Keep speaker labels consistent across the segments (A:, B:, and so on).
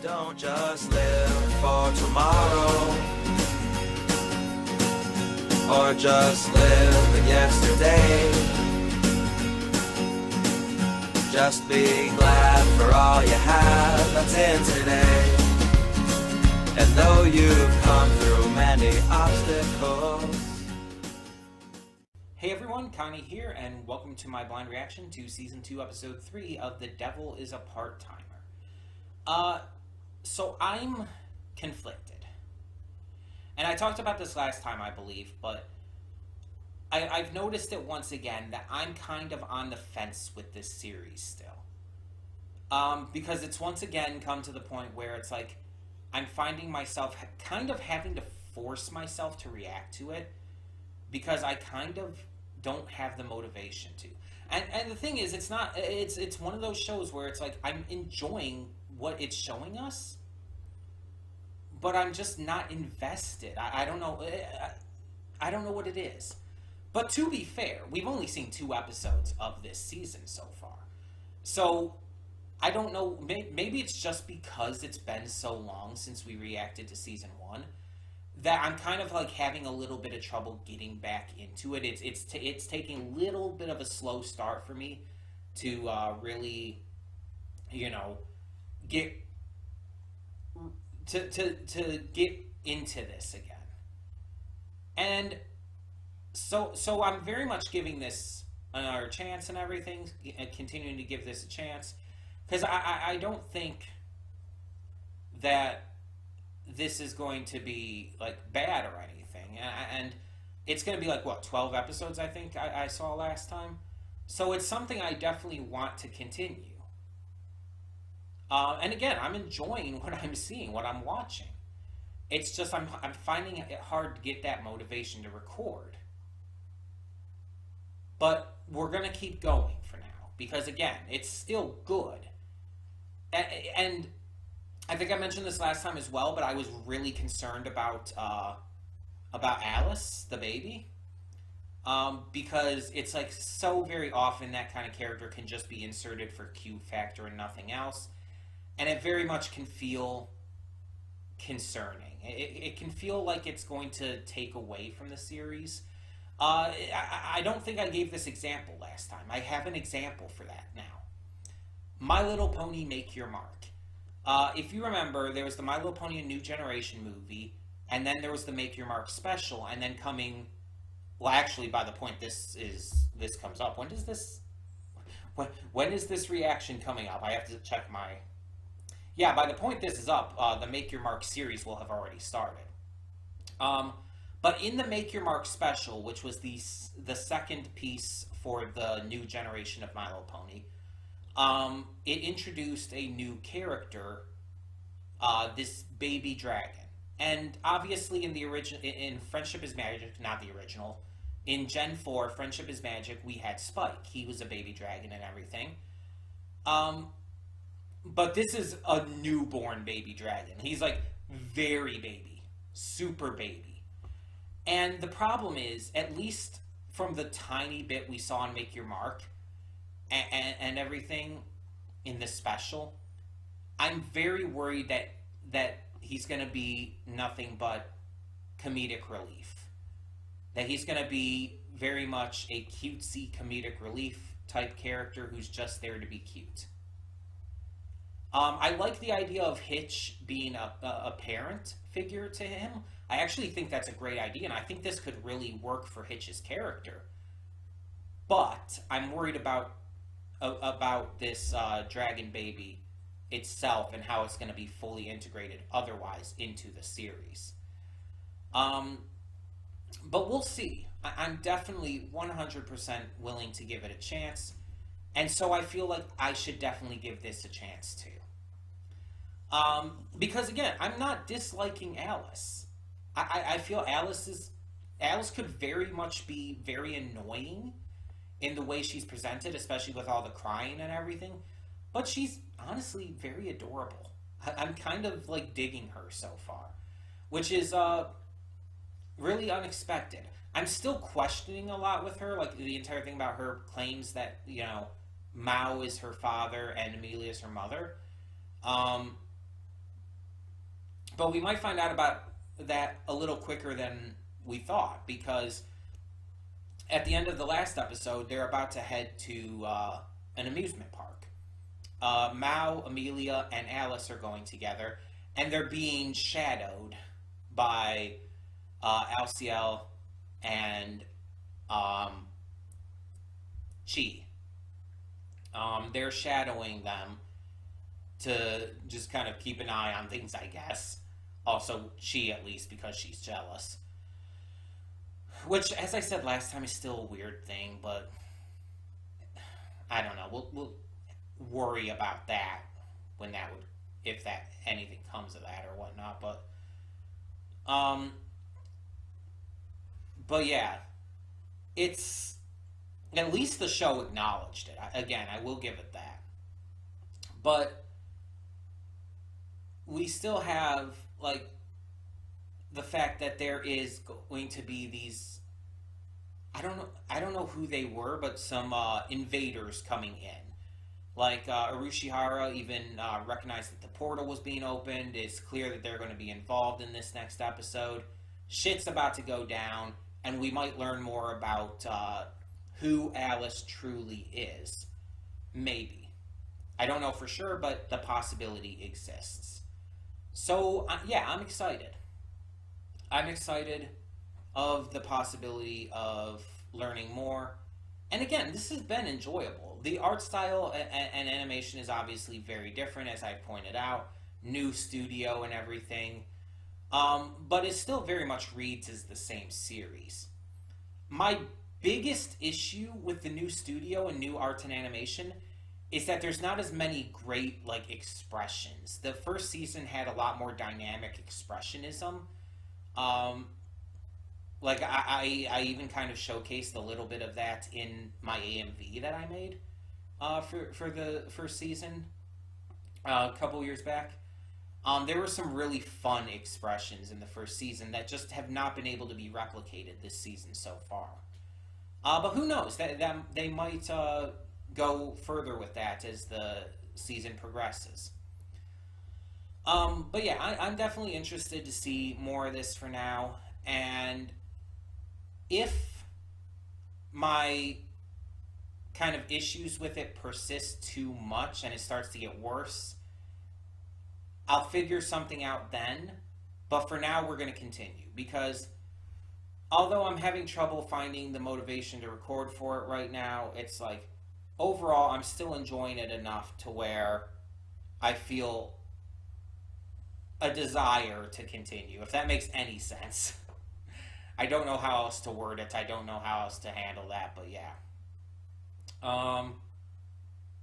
A: Don't just live for tomorrow, or just live in yesterday. Just be glad for all you have that's in today. And though you've come through many obstacles.
B: Hey everyone, Connie here, and welcome to my blind reaction to Season 2, Episode 3 of The Devil is a Part-Timer. So I'm conflicted. And I talked about this last time, I believe, but I've noticed it once again that I'm kind of on the fence with this series still. Because it's once again come to the point where it's like I'm finding myself kind of having to force myself to react to it because I kind of don't have the motivation to. And the thing is, it's one of those shows where it's like I'm enjoying what it's showing us, but I'm just not invested. I don't know. I don't know what it is. But to be fair, we've only seen 2 episodes of this season so far. So I don't know. Maybe it's just because it's been so long since we reacted to Season 1 that I'm kind of like having a little bit of trouble getting back into it. It's taking a little bit of a slow start for me to really, get to get into this again. And so I'm very much giving this another chance and everything, and continuing to give this a chance, because I don't think that this is going to be like bad or anything, and it's going to be like 12 episodes I think I saw last time, so it's something I definitely want to continue. And again, I'm enjoying what I'm seeing, what I'm watching. It's just I'm finding it hard to get that motivation to record. But we're going to keep going for now, because again, it's still good. And I think I mentioned this last time as well, but I was really concerned about Alice, the baby. Because it's like so very often that kind of character can just be inserted for cute factor and nothing else. And it very much can feel concerning. It can feel like it's going to take away from the series. I don't think I gave this example last time. I have an example for that now. My Little Pony Make Your Mark. If you remember, there was the My Little Pony A New Generation movie, and then there was the Make Your Mark special, and then coming... Well, actually, by the point this comes up, when is this reaction coming up? I have to check my... Yeah, by the point this is up, the Make Your Mark series will have already started. But in the Make Your Mark special, which was the second piece for the new generation of My Little Pony, it introduced a new character, this baby dragon. And obviously in Friendship is Magic, not the original, in Gen 4, Friendship is Magic, we had Spike. He was a baby dragon and everything. But this is a newborn baby dragon. He's like very baby, super baby. And the problem is, at least from the tiny bit we saw in Make Your Mark and everything in the special, I'm very worried that he's going to be nothing but comedic relief. That he's going to be very much a cutesy comedic relief type character who's just there to be cute. I like the idea of Hitch being a parent figure to him. I actually think that's a great idea, and I think this could really work for Hitch's character. But I'm worried about this dragon baby itself and how it's going to be fully integrated otherwise into the series. But we'll see. I'm definitely 100% willing to give it a chance, and so I feel like I should definitely give this a chance too. Because again, I'm not disliking Alice. I feel Alice could very much be very annoying in the way she's presented, especially with all the crying and everything. But she's honestly very adorable. I'm kind of like digging her so far, which is really unexpected. I'm still questioning a lot with her, like the entire thing about her claims that, Mao is her father and Amelia is her mother. But we might find out about that a little quicker than we thought, because at the end of the last episode, they're about to head to an amusement park. Mao, Amelia, and Alice are going together, and they're being shadowed by Alciel and Chi. They're shadowing them to just kind of keep an eye on things, I guess. Also, Chi, at least, because she's jealous. Which, as I said last time, is still a weird thing, but I don't know. We'll worry about that when that would, if that anything comes of that or whatnot. But yeah, it's at least the show acknowledged it. Again, I will give it that. But we still have, like, the fact that there is going to be these, I don't know who they were, but some invaders coming in. Like, Urushihara even recognized that the portal was being opened. It's clear that they're going to be involved in this next episode. Shit's about to go down, and we might learn more about who Alice truly is. Maybe. I don't know for sure, but the possibility exists. So, yeah, I'm excited. I'm excited of the possibility of learning more. And again, this has been enjoyable. The art style and animation is obviously very different, as I pointed out. New studio and everything. But it still very much reads as the same series. My biggest issue with the new studio and new art and animation is that there's not as many great, like, expressions. The first season had a lot more dynamic expressionism. Like, I even kind of showcased a little bit of that in my AMV that I made for the first season a couple years back. There were some really fun expressions in the first season that just have not been able to be replicated this season so far. But who knows? They might go further with that as the season progresses. But yeah, I'm definitely interested to see more of this for now. And if my kind of issues with it persist too much and it starts to get worse, I'll figure something out then. But for now, we're going to continue. Because although I'm having trouble finding the motivation to record for it right now, it's like, overall, I'm still enjoying it enough to where I feel a desire to continue, if that makes any sense. I don't know how else to word it. I don't know how else to handle that, but yeah.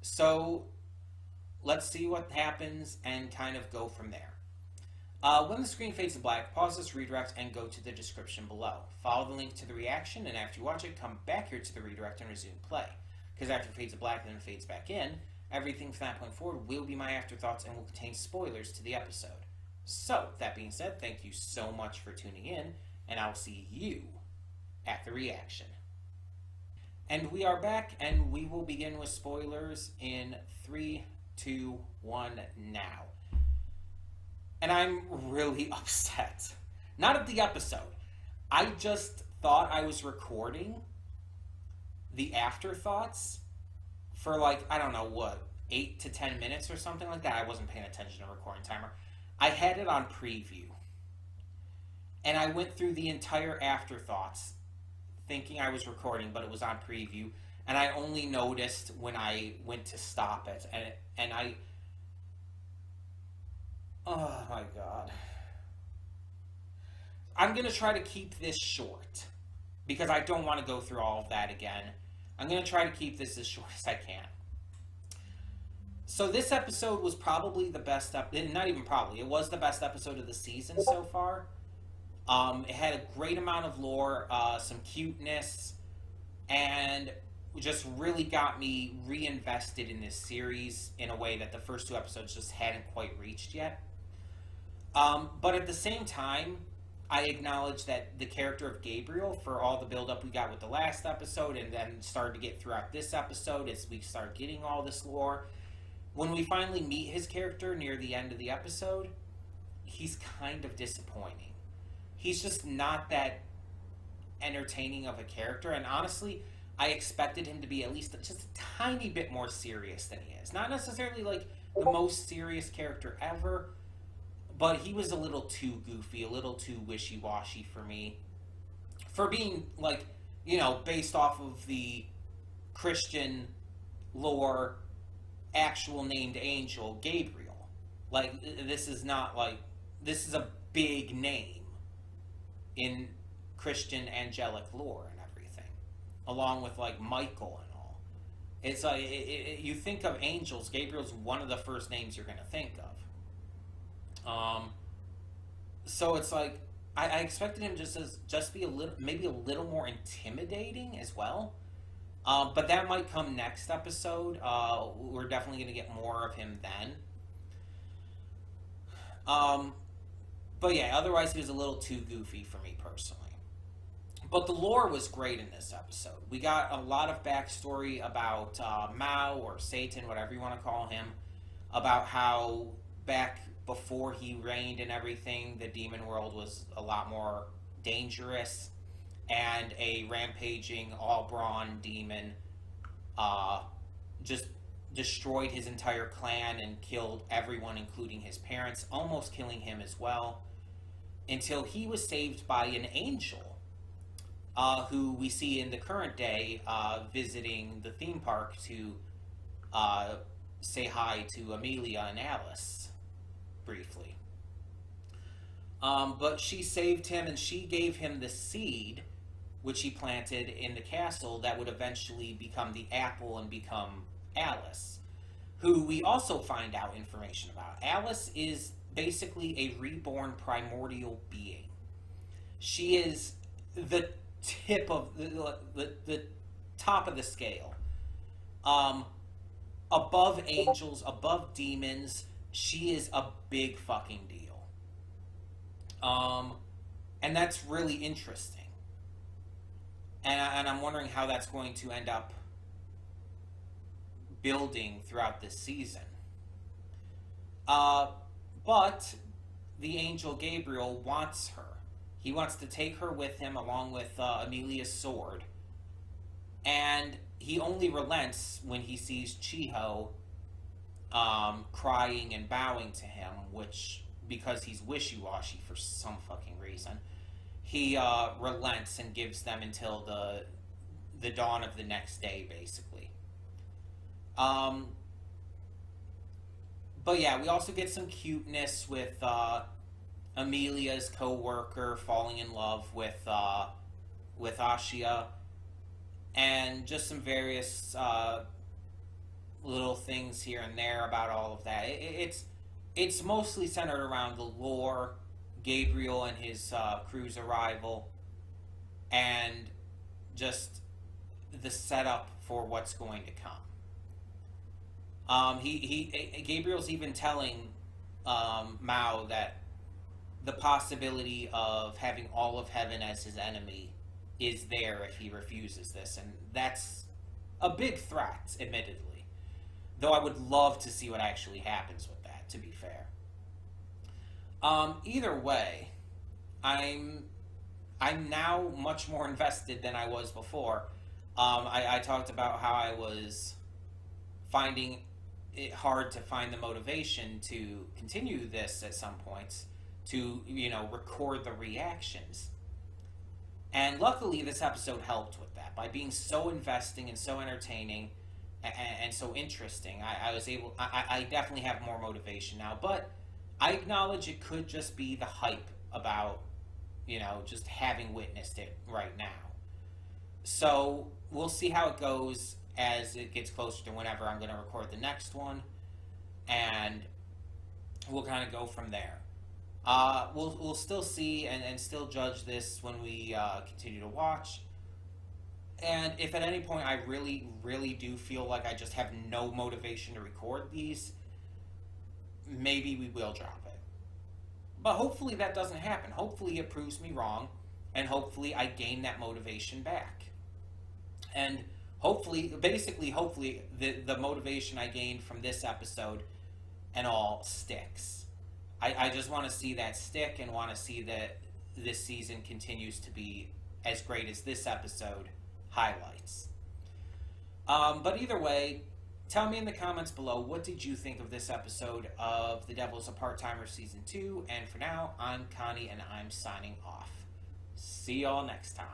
B: So let's see what happens and kind of go from there. When the screen fades to black, pause this redirect and go to the description below. Follow the link to the reaction, and after you watch it, come back here to the redirect and resume play. Because after it fades to black and then it fades back in, everything from that point forward will be my afterthoughts and will contain spoilers to the episode. So, that being said, thank you so much for tuning in, and I'll see you at the reaction. And we are back, and we will begin with spoilers in 3, 2, 1, now. And I'm really upset. Not at the episode. I just thought I was recording the afterthoughts for, like, I don't know what, 8 to 10 minutes or something like that. I wasn't paying attention to the recording timer. I had it on preview. And I went through the entire afterthoughts thinking I was recording, but it was on preview. And I only noticed when I went to stop it. And I... Oh my god. I'm going to try to keep this short, because I don't want to go through all of that again. I'm going to try to keep this as short as I can. So this episode was probably the best, not even probably, it was the best episode of the season so far. It had a great amount of lore, some cuteness, and just really got me reinvested in this series in a way that the first 2 episodes just hadn't quite reached yet. But at the same time, I acknowledge that the character of Gabriel, for all the build-up we got with the last episode and then started to get throughout this episode as we start getting all this lore, when we finally meet his character near the end of the episode, he's kind of disappointing. He's just not that entertaining of a character, and honestly, I expected him to be at least just a tiny bit more serious than he is. Not necessarily like the most serious character ever, but he was a little too goofy, a little too wishy-washy for me. For being, like, you know, based off of the Christian lore, actual named angel, Gabriel. Like, this is not like, this is a big name in Christian angelic lore and everything, along with like Michael and all. It's like you think of angels, Gabriel's one of the first names you're gonna think of. So it's like I expected him just be a little, maybe a little more intimidating as well. But that might come next episode. We're definitely gonna get more of him then. But yeah, otherwise he was a little too goofy for me personally. But the lore was great in this episode. We got a lot of backstory about Mao, or Satan, whatever you want to call him, about how back before he reigned and everything, the demon world was a lot more dangerous, and a rampaging, all-brawn demon just destroyed his entire clan and killed everyone, including his parents, almost killing him as well, until he was saved by an angel. Who we see in the current day visiting the theme park to say hi to Amelia and Alice briefly. But she saved him, and she gave him the seed which he planted in the castle that would eventually become the apple and become Alice, who we also find out information about. Alice is basically a reborn primordial being. She is the tip of the top of the scale, above angels, above demons. She is a big fucking deal, and that's really interesting, and I'm wondering how that's going to end up building throughout this season. But the angel Gabriel wants her. He wants to take her with him, along with Amelia's sword. And he only relents when he sees Chiho crying and bowing to him, which, because he's wishy-washy for some fucking reason, he relents and gives them until the dawn of the next day, basically. But yeah, we also get some cuteness with Amelia's co-worker falling in love with Ashia, and just some various little things here and there about all of that. It's mostly centered around the lore, Gabriel and his crew's arrival, and just the setup for what's going to come. Gabriel's even telling Mao that the possibility of having all of heaven as his enemy is there if he refuses this, and that's a big threat, admittedly. Though I would love to see what actually happens with that, to be fair. Either way, I'm now much more invested than I was before. I talked about how I was finding it hard to find the motivation to continue this at some points, to, record the reactions. And luckily this episode helped with that by being so investing and so entertaining and so interesting. I definitely have more motivation now, but I acknowledge it could just be the hype about, just having witnessed it right now. So we'll see how it goes as it gets closer to whenever I'm going to record the next one, and we'll kind of go from there. We'll still see and still judge this when we continue to watch. And if at any point I really, really do feel like I just have no motivation to record these, maybe we will drop it. But hopefully that doesn't happen. Hopefully it proves me wrong, and hopefully I gain that motivation back. And hopefully the motivation I gained from this episode and all sticks. I just want to see that stick and want to see that this season continues to be as great as this episode highlights. But either way, tell me in the comments below, what did you think of this episode of The Devil's a Part-Timer Season 2? And for now, I'm Connie, and I'm signing off. See y'all next time.